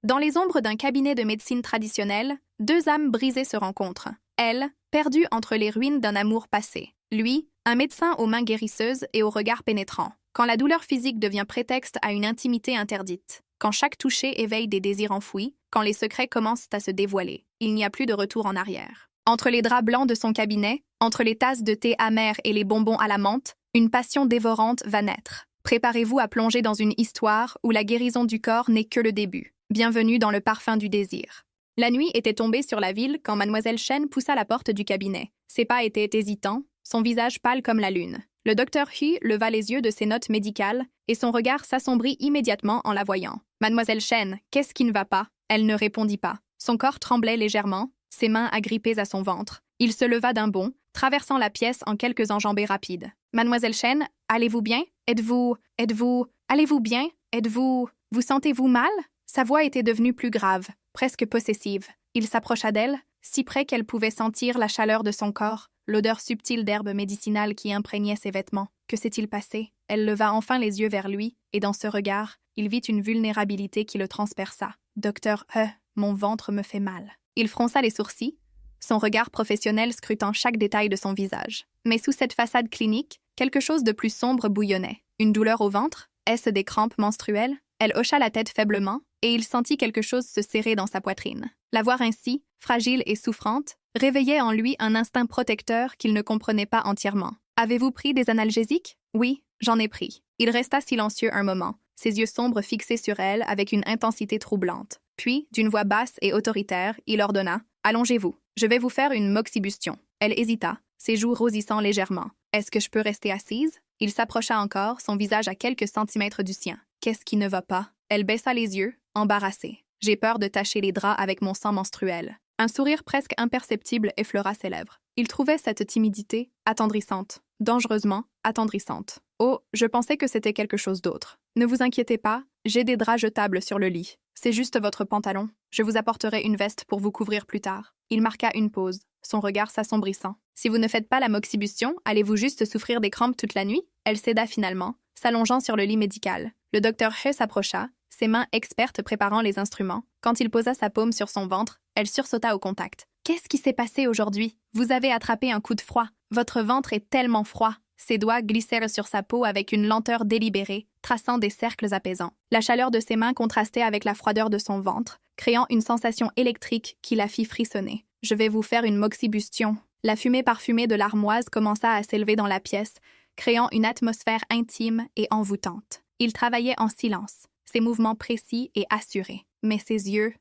Dans les ombres d'un cabinet de médecine traditionnelle, deux âmes brisées se rencontrent. Elle, perdue entre les ruines d'un amour passé. Lui, un médecin aux mains guérisseuses et au regard pénétrant. Quand la douleur physique devient prétexte à une intimité interdite. Quand chaque toucher éveille des désirs enfouis. Quand les secrets commencent à se dévoiler. Il n'y a plus de retour en arrière. Entre les draps blancs de son cabinet, entre les tasses de thé amer et les bonbons à la menthe, une passion dévorante va naître. Préparez-vous à plonger dans une histoire où la guérison du corps n'est que le début. Bienvenue dans le parfum du désir. La nuit était tombée sur la ville quand Mademoiselle Chen poussa la porte du cabinet. Ses pas étaient hésitants, son visage pâle comme la lune. Le docteur Hu leva les yeux de ses notes médicales et son regard s'assombrit immédiatement en la voyant. « Mademoiselle Chen, qu'est-ce qui ne va pas ?» Elle ne répondit pas. Son corps tremblait légèrement, ses mains agrippées à son ventre. Il se leva d'un bond, traversant la pièce en quelques enjambées rapides. « Mademoiselle Chen, allez-vous bien? Allez-vous bien? Vous sentez-vous mal ?» Sa voix était devenue plus grave, presque possessive. Il s'approcha d'elle, si près qu'elle pouvait sentir la chaleur de son corps, l'odeur subtile d'herbes médicinales qui imprégnait ses vêtements. Que s'est-il passé? Elle leva enfin les yeux vers lui, et dans ce regard, il vit une vulnérabilité qui le transperça. « Docteur mon ventre me fait mal. » Il fronça les sourcils, son regard professionnel scrutant chaque détail de son visage. Mais sous cette façade clinique, quelque chose de plus sombre bouillonnait. Une douleur au ventre? Est-ce des crampes menstruelles? Elle hocha la tête faiblement, et il sentit quelque chose se serrer dans sa poitrine. La voir ainsi, fragile et souffrante, réveillait en lui un instinct protecteur qu'il ne comprenait pas entièrement. « Avez-vous pris des analgésiques? »« Oui, j'en ai pris. » Il resta silencieux un moment, ses yeux sombres fixés sur elle avec une intensité troublante. Puis, d'une voix basse et autoritaire, il ordonna « Allongez-vous. Je vais vous faire une moxibustion. » Elle hésita, ses joues rosissant légèrement. « Est-ce que je peux rester assise? » Il s'approcha encore, son visage à quelques centimètres du sien. « Qu'est-ce qui ne va pas? » Elle baissa les yeux, embarrassée. « J'ai peur de tacher les draps avec mon sang menstruel. » Un sourire presque imperceptible effleura ses lèvres. Il trouvait cette timidité attendrissante, dangereusement attendrissante. « Oh, je pensais que c'était quelque chose d'autre. Ne vous inquiétez pas, j'ai des draps jetables sur le lit. C'est juste votre pantalon. Je vous apporterai une veste pour vous couvrir plus tard. » Il marqua une pause, son regard s'assombrissant. « Si vous ne faites pas la moxibustion, allez-vous juste souffrir des crampes toute la nuit? » Elle céda finalement, s'allongeant sur le lit médical. Le docteur He s'approcha, ses mains expertes préparant les instruments. Quand il posa sa paume sur son ventre, elle sursauta au contact. « Qu'est-ce qui s'est passé aujourd'hui? Vous avez attrapé un coup de froid. Votre ventre est tellement froid. » Ses doigts glissèrent sur sa peau avec une lenteur délibérée, traçant des cercles apaisants. La chaleur de ses mains contrastait avec la froideur de son ventre, créant une sensation électrique qui la fit frissonner. « Je vais vous faire une moxibustion. » La fumée parfumée de l'armoise commença à s'élever dans la pièce, créant une atmosphère intime et envoûtante. Il travaillait en silence, ses mouvements précis et assurés. Mais ses yeux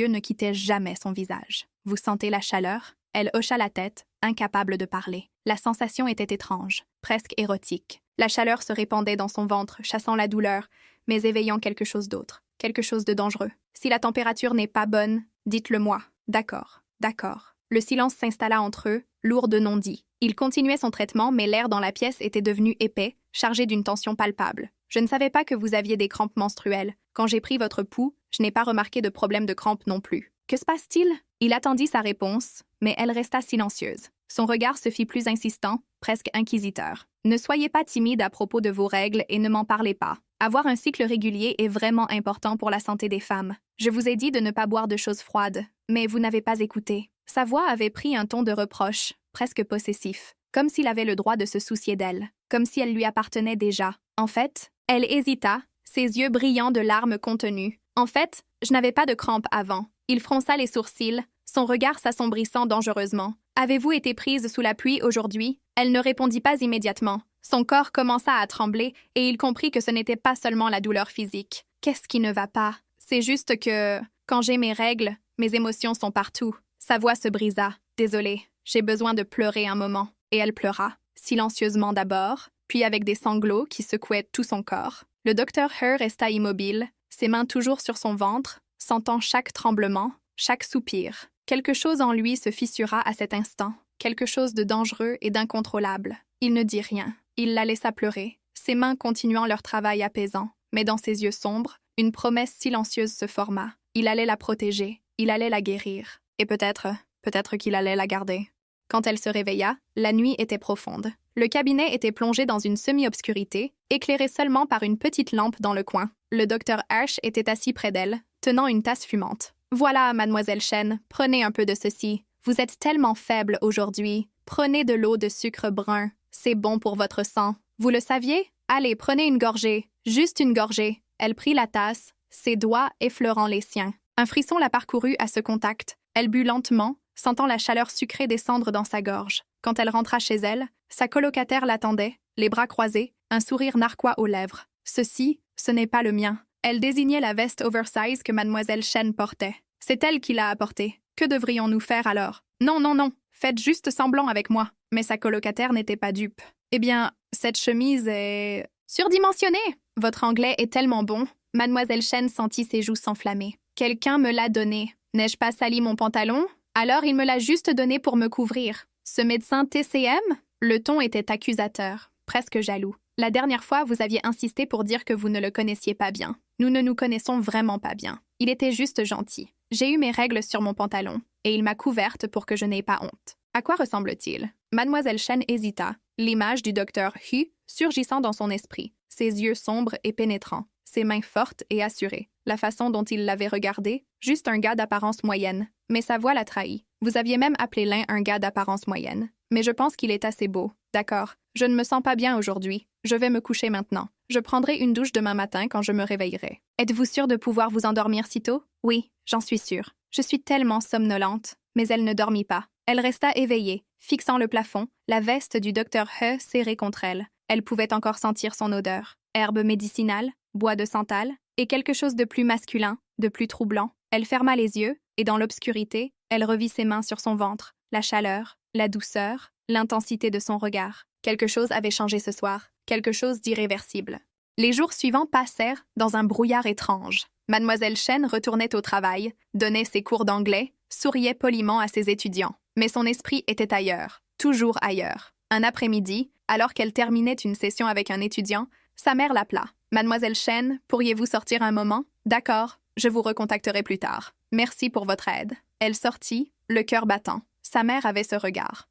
ne quittaient jamais son visage. « Vous sentez la chaleur? » Elle hocha la tête, incapable de parler. La sensation était étrange, presque érotique. La chaleur se répandait dans son ventre, chassant la douleur, mais éveillant quelque chose d'autre, quelque chose de dangereux. « Si la température n'est pas bonne, dites-le moi. »« D'accord, d'accord. » Le silence s'installa entre eux, lourd de non-dits. Il continuait son traitement, mais l'air dans la pièce était devenu épais, chargé d'une tension palpable. « Je ne savais pas que vous aviez des crampes menstruelles. Quand j'ai pris votre pouls, je n'ai pas remarqué de problème de crampes non plus. Que se passe-t-il? » Il attendit sa réponse, mais elle resta silencieuse. Son regard se fit plus insistant, presque inquisiteur. « Ne soyez pas timide à propos de vos règles et ne m'en parlez pas. Avoir un cycle régulier est vraiment important pour la santé des femmes. Je vous ai dit de ne pas boire de choses froides, mais vous n'avez pas écouté. » Sa voix avait pris un ton de reproche, presque possessif, comme s'il avait le droit de se soucier d'elle, comme si elle lui appartenait déjà. En fait, elle hésita, ses yeux brillants de larmes contenues. « En fait, je n'avais pas de crampes avant. » Il fronça les sourcils, son regard s'assombrissant dangereusement. « Avez-vous été prise sous la pluie aujourd'hui? » Elle ne répondit pas immédiatement. Son corps commença à trembler et il comprit que ce n'était pas seulement la douleur physique. « Qu'est-ce qui ne va pas? C'est juste que, quand j'ai mes règles, mes émotions sont partout. » Sa voix se brisa. « Désolée, j'ai besoin de pleurer un moment. » Et elle pleura, silencieusement d'abord, puis avec des sanglots qui secouaient tout son corps. Le docteur He resta immobile, ses mains toujours sur son ventre, sentant chaque tremblement, chaque soupir. Quelque chose en lui se fissura à cet instant, quelque chose de dangereux et d'incontrôlable. Il ne dit rien. Il la laissa pleurer, ses mains continuant leur travail apaisant. Mais dans ses yeux sombres, une promesse silencieuse se forma. Il allait la protéger, il allait la guérir. Et peut-être qu'il allait la garder. Quand elle se réveilla, la nuit était profonde. Le cabinet était plongé dans une semi-obscurité, éclairé seulement par une petite lampe dans le coin. Le docteur Ash était assis près d'elle, tenant une tasse fumante. Voilà, mademoiselle Chen, prenez un peu de ceci. Vous êtes tellement faible aujourd'hui. Prenez de l'eau de sucre brun. C'est bon pour votre sang. Vous le saviez? Allez, prenez une gorgée. Juste une gorgée. Elle prit la tasse, ses doigts effleurant les siens. Un frisson la parcourut à ce contact. Elle but lentement, sentant la chaleur sucrée descendre dans sa gorge. Quand elle rentra chez elle, sa colocataire l'attendait, les bras croisés, un sourire narquois aux lèvres. Ceci, ce n'est pas le mien. Elle désignait la veste oversize que mademoiselle Chen portait. C'est elle qui l'a apportée. Que devrions-nous faire alors? Non, non, non, faites juste semblant avec moi. Mais sa colocataire n'était pas dupe. Eh bien, cette chemise est... surdimensionnée! Votre anglais est tellement bon. Mademoiselle Chen sentit ses joues s'enflammer. Quelqu'un me l'a donnée. N'ai-je pas sali mon pantalon? Alors il me l'a juste donné pour me couvrir. Ce médecin TCM? Le ton était accusateur, presque jaloux. La dernière fois, vous aviez insisté pour dire que vous ne le connaissiez pas bien. Nous ne nous connaissons vraiment pas bien. Il était juste gentil. J'ai eu mes règles sur mon pantalon, et il m'a couverte pour que je n'aie pas honte. À quoi ressemble-t-il? Mademoiselle Chen hésita, l'image du docteur Hu surgissant dans son esprit, ses yeux sombres et pénétrants, ses mains fortes et assurées. La façon dont il l'avait regardé, juste un gars d'apparence moyenne. Mais sa voix l'a trahi. Vous aviez même appelé l'un un gars d'apparence moyenne. Mais je pense qu'il est assez beau. D'accord. Je ne me sens pas bien aujourd'hui. Je vais me coucher maintenant. Je prendrai une douche demain matin quand je me réveillerai. Êtes-vous sûre de pouvoir vous endormir si tôt? Oui, j'en suis sûre. Je suis tellement somnolente. Mais elle ne dormit pas. Elle resta éveillée, fixant le plafond, la veste du docteur He serrée contre elle. Elle pouvait encore sentir son odeur. Herbe médicinale, bois de santal, et quelque chose de plus masculin, de plus troublant. Elle ferma les yeux, et dans l'obscurité, elle revit ses mains sur son ventre, la chaleur, la douceur, l'intensité de son regard. Quelque chose avait changé ce soir, quelque chose d'irréversible. Les jours suivants passèrent dans un brouillard étrange. Mademoiselle Chen retournait au travail, donnait ses cours d'anglais, souriait poliment à ses étudiants. Mais son esprit était ailleurs, toujours ailleurs. Un après-midi, alors qu'elle terminait une session avec un étudiant, sa mère l'appela. « Mademoiselle Chen, pourriez-vous sortir un moment? »« D'accord, je vous recontacterai plus tard. Merci pour votre aide. » Elle sortit, le cœur battant. Sa mère avait ce regard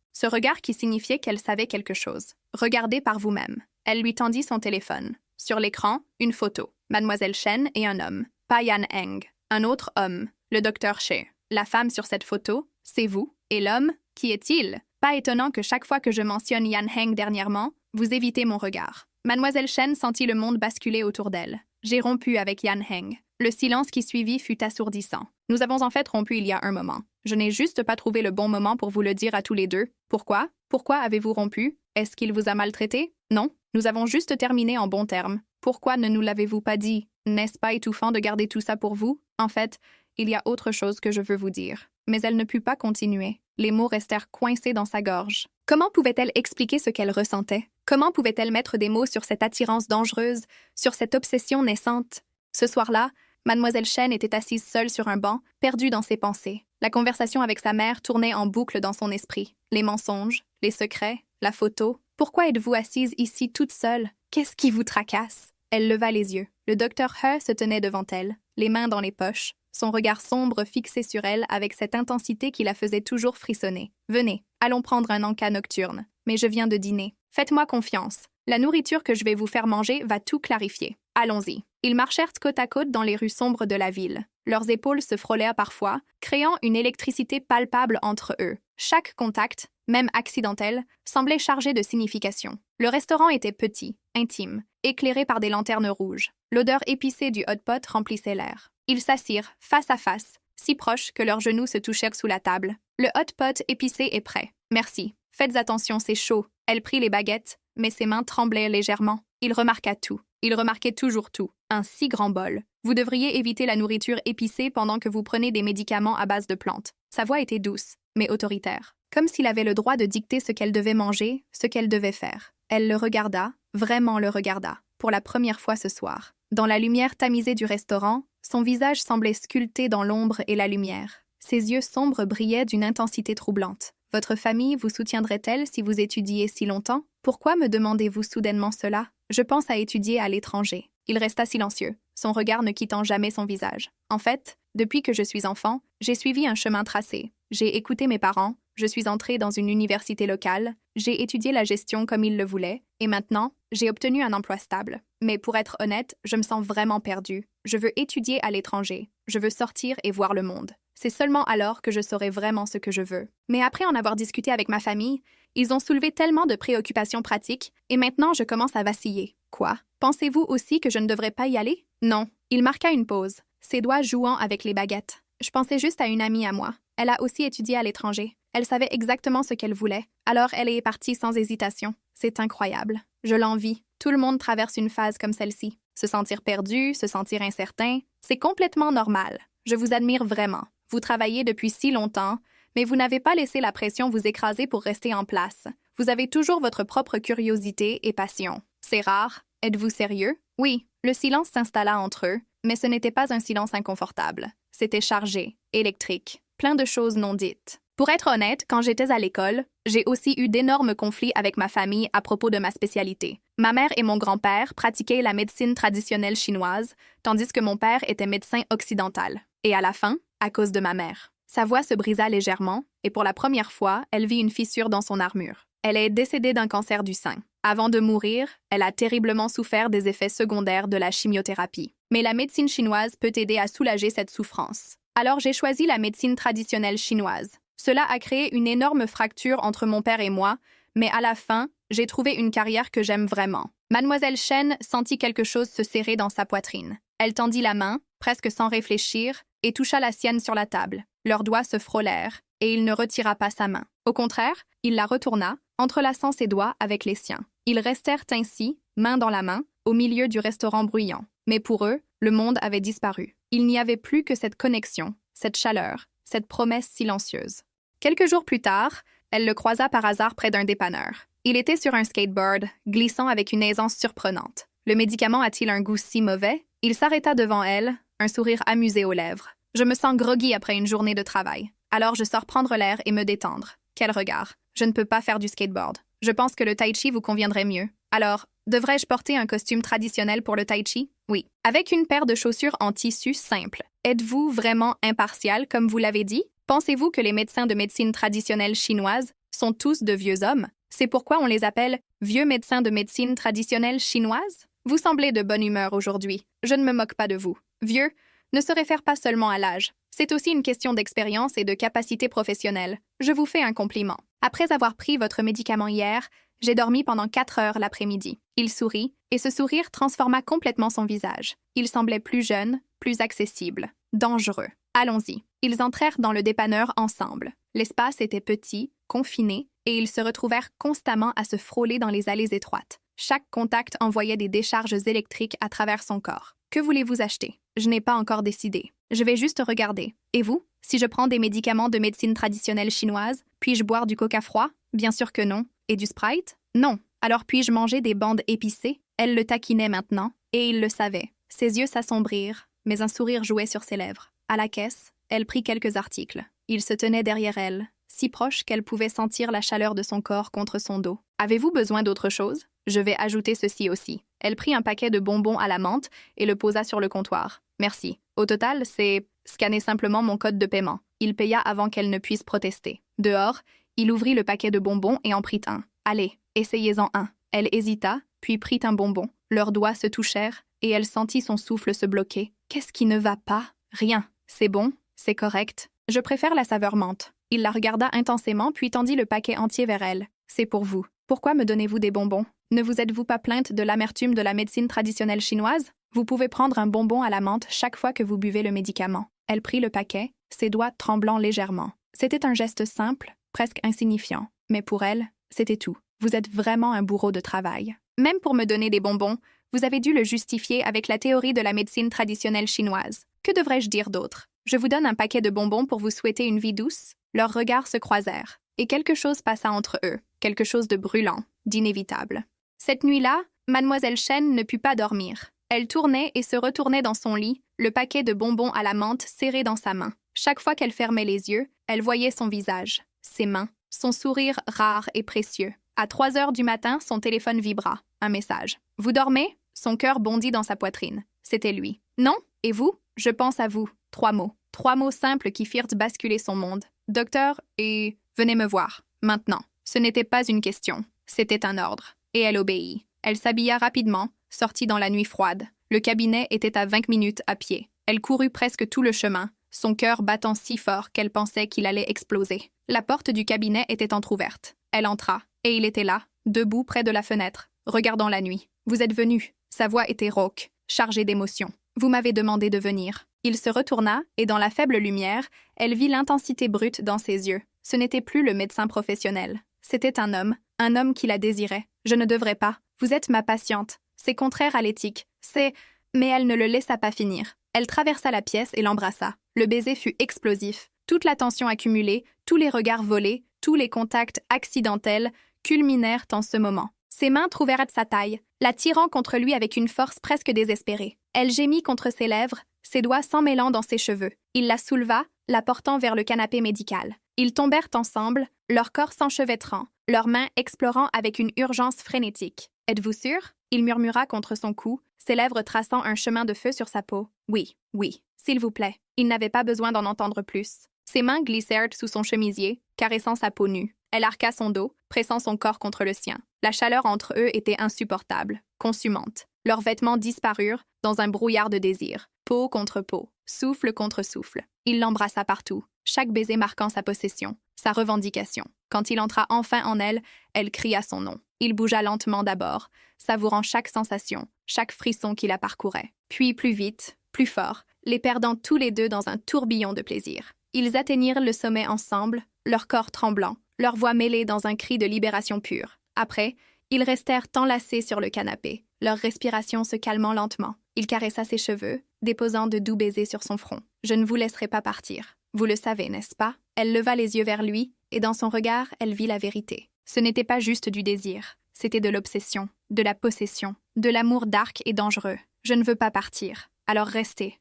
qui signifiait qu'elle savait quelque chose. « Regardez par vous-même. » Elle lui tendit son téléphone. Sur l'écran, une photo. Mademoiselle Chen et un homme. Pas Yan Heng. Un autre homme. Le docteur She. La femme sur cette photo, c'est vous. Et l'homme, qui est-il? Pas étonnant que chaque fois que je mentionne Yan Heng dernièrement, vous évitez mon regard. Mademoiselle Chen sentit le monde basculer autour d'elle. J'ai rompu avec Yan Heng. Le silence qui suivit fut assourdissant. Nous avons en fait rompu il y a un moment. Je n'ai juste pas trouvé le bon moment pour vous le dire à tous les deux. Pourquoi? Pourquoi avez-vous rompu? Est-ce qu'il vous a maltraité? Non. Nous avons juste terminé en bons termes. Pourquoi ne nous l'avez-vous pas dit? N'est-ce pas étouffant de garder tout ça pour vous? En fait, il y a autre chose que je veux vous dire. Mais elle ne put pas continuer. Les mots restèrent coincés dans sa gorge. Comment pouvait-elle expliquer ce qu'elle ressentait? Comment pouvait-elle mettre des mots sur cette attirance dangereuse, sur cette obsession naissante? Ce soir-là, Mademoiselle Chen était assise seule sur un banc, perdue dans ses pensées. La conversation avec sa mère tournait en boucle dans son esprit. Les mensonges, les secrets, la photo. Pourquoi êtes-vous assise ici toute seule? Qu'est-ce qui vous tracasse? Elle leva les yeux. Le docteur He se tenait devant elle, les mains dans les poches, son regard sombre fixé sur elle avec cette intensité qui la faisait toujours frissonner. « Venez, allons prendre un encas nocturne. Mais je viens de dîner. Faites-moi confiance. La nourriture que je vais vous faire manger va tout clarifier. Allons-y. » Ils marchèrent côte à côte dans les rues sombres de la ville. Leurs épaules se frôlèrent parfois, créant une électricité palpable entre eux. Chaque contact, même accidentel, semblait chargé de signification. Le restaurant était petit, intime, éclairé par des lanternes rouges. L'odeur épicée du hot pot remplissait l'air. Ils s'assirent, face à face, si proches que leurs genoux se touchèrent sous la table. Le hot pot épicé est prêt. Merci. Faites attention, c'est chaud. Elle prit les baguettes, mais ses mains tremblaient légèrement. Il remarqua tout. Il remarquait toujours tout. Un si grand bol. Vous devriez éviter la nourriture épicée pendant que vous prenez des médicaments à base de plantes. Sa voix était douce, mais autoritaire. Comme s'il avait le droit de dicter ce qu'elle devait manger, ce qu'elle devait faire. Elle le regarda, vraiment le regarda, pour la première fois ce soir. Dans la lumière tamisée du restaurant, son visage semblait sculpté dans l'ombre et la lumière. Ses yeux sombres brillaient d'une intensité troublante. Votre famille vous soutiendrait-elle si vous étudiez si longtemps? Pourquoi me demandez-vous soudainement cela? Je pense à étudier à l'étranger. Il resta silencieux, son regard ne quittant jamais son visage. En fait, depuis que je suis enfant, j'ai suivi un chemin tracé. J'ai écouté mes parents, je suis entrée dans une université locale, j'ai étudié la gestion comme ils le voulaient, et maintenant, j'ai obtenu un emploi stable. Mais pour être honnête, je me sens vraiment perdue. Je veux étudier à l'étranger. Je veux sortir et voir le monde. C'est seulement alors que je saurai vraiment ce que je veux. Mais après en avoir discuté avec ma famille, ils ont soulevé tellement de préoccupations pratiques et maintenant je commence à vaciller. Quoi? Pensez-vous aussi que je ne devrais pas y aller? Non. Il marqua une pause, ses doigts jouant avec les baguettes. Je pensais juste à une amie à moi. Elle a aussi étudié à l'étranger. Elle savait exactement ce qu'elle voulait. Alors elle est partie sans hésitation. C'est incroyable. Je l'envie. Tout le monde traverse une phase comme celle-ci. Se sentir perdu, se sentir incertain, c'est complètement normal. Je vous admire vraiment. Vous travaillez depuis si longtemps, mais vous n'avez pas laissé la pression vous écraser pour rester en place. Vous avez toujours votre propre curiosité et passion. C'est rare. Êtes-vous sérieux? Oui, le silence s'installa entre eux, mais ce n'était pas un silence inconfortable. C'était chargé, électrique, plein de choses non dites. Pour être honnête, quand j'étais à l'école, j'ai aussi eu d'énormes conflits avec ma famille à propos de ma spécialité. Ma mère et mon grand-père pratiquaient la médecine traditionnelle chinoise, tandis que mon père était médecin occidental. Et à la fin, à cause de ma mère. Sa voix se brisa légèrement, et pour la première fois, elle vit une fissure dans son armure. Elle est décédée d'un cancer du sein. Avant de mourir, elle a terriblement souffert des effets secondaires de la chimiothérapie. Mais la médecine chinoise peut aider à soulager cette souffrance. Alors j'ai choisi la médecine traditionnelle chinoise. Cela a créé une énorme fracture entre mon père et moi, mais à la fin, j'ai trouvé une carrière que j'aime vraiment. Mademoiselle Chen sentit quelque chose se serrer dans sa poitrine. Elle tendit la main, presque sans réfléchir, et toucha la sienne sur la table. Leurs doigts se frôlèrent, et il ne retira pas sa main. Au contraire, il la retourna, entrelaçant ses doigts avec les siens. Ils restèrent ainsi, main dans la main, au milieu du restaurant bruyant. Mais pour eux, le monde avait disparu. Il n'y avait plus que cette connexion, cette chaleur, cette promesse silencieuse. Quelques jours plus tard, elle le croisa par hasard près d'un dépanneur. Il était sur un skateboard, glissant avec une aisance surprenante. Le médicament a-t-il un goût si mauvais? Il s'arrêta devant elle, un sourire amusé aux lèvres. Je me sens groggy après une journée de travail. Alors je sors prendre l'air et me détendre. Quel regard. Je ne peux pas faire du skateboard. Je pense que le tai chi vous conviendrait mieux. Alors, devrais-je porter un costume traditionnel pour le tai chi? Oui. Avec une paire de chaussures en tissu simple. Êtes-vous vraiment impartial, comme vous l'avez dit? Pensez-vous que les médecins de médecine traditionnelle chinoise sont tous de vieux hommes? C'est pourquoi on les appelle vieux médecins de médecine traditionnelle chinoise? Vous semblez de bonne humeur aujourd'hui. Je ne me moque pas de vous. Vieux ne se réfère pas seulement à l'âge. C'est aussi une question d'expérience et de capacité professionnelle. Je vous fais un compliment. Après avoir pris votre médicament hier, j'ai dormi pendant 4 heures l'après-midi. Il sourit, et ce sourire transforma complètement son visage. Il semblait plus jeune, plus accessible, dangereux. Allons-y. Ils entrèrent dans le dépanneur ensemble. L'espace était petit, confiné, et ils se retrouvèrent constamment à se frôler dans les allées étroites. Chaque contact envoyait des décharges électriques à travers son corps. Que voulez-vous acheter? Je n'ai pas encore décidé. Je vais juste regarder. Et vous? Si je prends des médicaments de médecine traditionnelle chinoise, puis-je boire du coca froid? Bien sûr que non. Et du Sprite? Non. Alors puis-je manger des bandes épicées? Elle le taquinait maintenant, et il le savait. Ses yeux s'assombrirent, mais un sourire jouait sur ses lèvres. À la caisse, elle prit quelques articles. Il se tenait derrière elle, si proche qu'elle pouvait sentir la chaleur de son corps contre son dos. Avez-vous besoin d'autre chose? Je vais ajouter ceci aussi. Elle prit un paquet de bonbons à la menthe et le posa sur le comptoir. Merci. Au total, c'est scanner simplement mon code de paiement. Il paya avant qu'elle ne puisse protester. Dehors, il ouvrit le paquet de bonbons et en prit un. Allez, essayez-en un. Elle hésita, puis prit un bonbon. Leurs doigts se touchèrent et elle sentit son souffle se bloquer. Qu'est-ce qui ne va pas? Rien. C'est bon, c'est correct. Je préfère la saveur menthe. Il la regarda intensément puis tendit le paquet entier vers elle. C'est pour vous. Pourquoi me donnez-vous des bonbons? Ne vous êtes-vous pas plainte de l'amertume de la médecine traditionnelle chinoise? Vous pouvez prendre un bonbon à la menthe chaque fois que vous buvez le médicament. Elle prit le paquet, ses doigts tremblant légèrement. C'était un geste simple, presque insignifiant. Mais pour elle, c'était tout. Vous êtes vraiment un bourreau de travail. Même pour me donner des bonbons, vous avez dû le justifier avec la théorie de la médecine traditionnelle chinoise. Que devrais-je dire d'autre? Je vous donne un paquet de bonbons pour vous souhaiter une vie douce. Leurs regards se croisèrent, et quelque chose passa entre eux, quelque chose de brûlant, d'inévitable. Cette nuit-là, Mademoiselle Chen ne put pas dormir. Elle tournait et se retournait dans son lit, le paquet de bonbons à la menthe serré dans sa main. Chaque fois qu'elle fermait les yeux, elle voyait son visage, ses mains, son sourire rare et précieux. À 3 heures du matin, son téléphone vibra. Un message. « Vous dormez ?» Son cœur bondit dans sa poitrine. C'était lui. « Non? Et vous? Je pense à vous. » 3 mots. 3 mots simples qui firent basculer son monde. « Docteur, et venez me voir. Maintenant. » Ce n'était pas une question. C'était un ordre. Et elle obéit. Elle s'habilla rapidement, sortit dans la nuit froide. Le cabinet était à 20 minutes à pied. Elle courut presque tout le chemin, son cœur battant si fort qu'elle pensait qu'il allait exploser. La porte du cabinet était entr'ouverte. Elle entra, et il était là, debout près de la fenêtre, regardant la nuit. « Vous êtes venu !» Sa voix était rauque, chargée d'émotion. « Vous m'avez demandé de venir. » Il se retourna, et dans la faible lumière, elle vit l'intensité brute dans ses yeux. Ce n'était plus le médecin professionnel. C'était un homme qui la désirait. « Je ne devrais pas. Vous êtes ma patiente. C'est contraire à l'éthique. C'est... » Mais elle ne le laissa pas finir. Elle traversa la pièce et l'embrassa. Le baiser fut explosif. Toute la tension accumulée, tous les regards volés, tous les contacts accidentels culminèrent en ce moment. Ses mains trouvèrent sa taille, la tirant contre lui avec une force presque désespérée. Elle gémit contre ses lèvres, ses doigts s'emmêlant dans ses cheveux. Il la souleva, la portant vers le canapé médical. Ils tombèrent ensemble, leurs corps s'enchevêtrant, leurs mains explorant avec une urgence frénétique. « Êtes-vous sûr ?» Il murmura contre son cou, ses lèvres traçant un chemin de feu sur sa peau. « Oui, oui, s'il vous plaît. » Il n'avait pas besoin d'en entendre plus. Ses mains glissèrent sous son chemisier, caressant sa peau nue. Elle arqua son dos, pressant son corps contre le sien. La chaleur entre eux était insupportable, consumante. Leurs vêtements disparurent dans un brouillard de désir, peau contre peau, souffle contre souffle. Il l'embrassa partout, chaque baiser marquant sa possession, sa revendication. Quand il entra enfin en elle, elle cria son nom. Il bougea lentement d'abord, savourant chaque sensation, chaque frisson qui la parcourait. Puis plus vite, plus fort, les perdant tous les deux dans un tourbillon de plaisir. Ils atteignirent le sommet ensemble, leurs corps tremblants, leurs voix mêlées dans un cri de libération pure. Après, ils restèrent enlacés sur le canapé, leur respiration se calmant lentement. Il caressa ses cheveux, déposant de doux baisers sur son front. « Je ne vous laisserai pas partir. Vous le savez, n'est-ce pas ?» Elle leva les yeux vers lui, et dans son regard, elle vit la vérité. Ce n'était pas juste du désir, c'était de l'obsession, de la possession, de l'amour dark et dangereux. « Je ne veux pas partir. Alors restez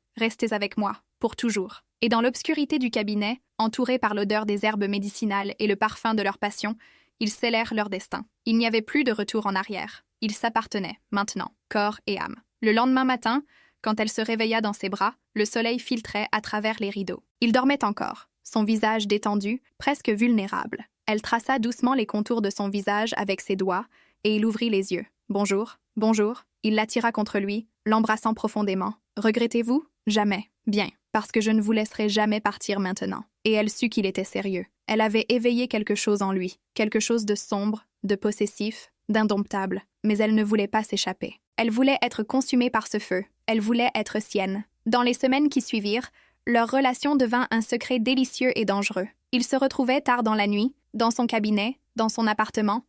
avec moi, pour toujours. » Et dans l'obscurité du cabinet, entourés par l'odeur des herbes médicinales et le parfum de leur passion, ils scellèrent leur destin. Il n'y avait plus de retour en arrière. Ils s'appartenaient, maintenant, corps et âme. Le lendemain matin, quand elle se réveilla dans ses bras, le soleil filtrait à travers les rideaux. Il dormait encore, son visage détendu, presque vulnérable. Elle traça doucement les contours de son visage avec ses doigts, et il ouvrit les yeux. « Bonjour, bonjour. » Il l'attira contre lui, l'embrassant profondément. « Regrettez-vous ? Jamais. Bien, parce que je ne vous laisserai jamais partir maintenant. » Et elle sut qu'il était sérieux. Elle avait éveillé quelque chose en lui, quelque chose de sombre, de possessif, d'indomptable, mais elle ne voulait pas s'échapper. Elle voulait être consumée par ce feu, elle voulait être sienne. Dans les semaines qui suivirent, leur relation devint un secret délicieux et dangereux. Ils se retrouvaient tard dans la nuit, dans son cabinet, dans son appartement,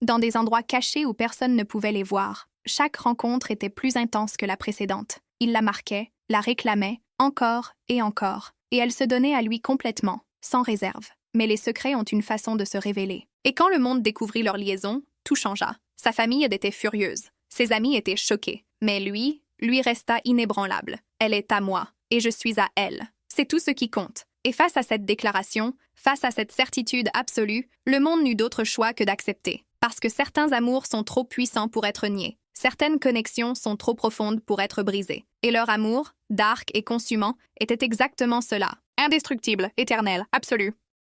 dans des endroits cachés où personne ne pouvait les voir. Chaque rencontre était plus intense que la précédente. Il la marquait, la réclamait, encore, et elle se donnait à lui complètement, sans réserve. Mais les secrets ont une façon de se révéler. Et quand le monde découvrit leur liaison, tout changea. Sa famille était furieuse, ses amis étaient choqués, mais lui resta inébranlable. Elle est à moi, et je suis à elle. C'est tout ce qui compte. Et face à cette déclaration, face à cette certitude absolue, le monde n'eut d'autre choix que d'accepter. Parce que certains amours sont trop puissants pour être niés. Certaines connexions sont trop profondes pour être brisées. Et leur amour, dark et consumant, était exactement cela. Indestructible, éternel, absolu.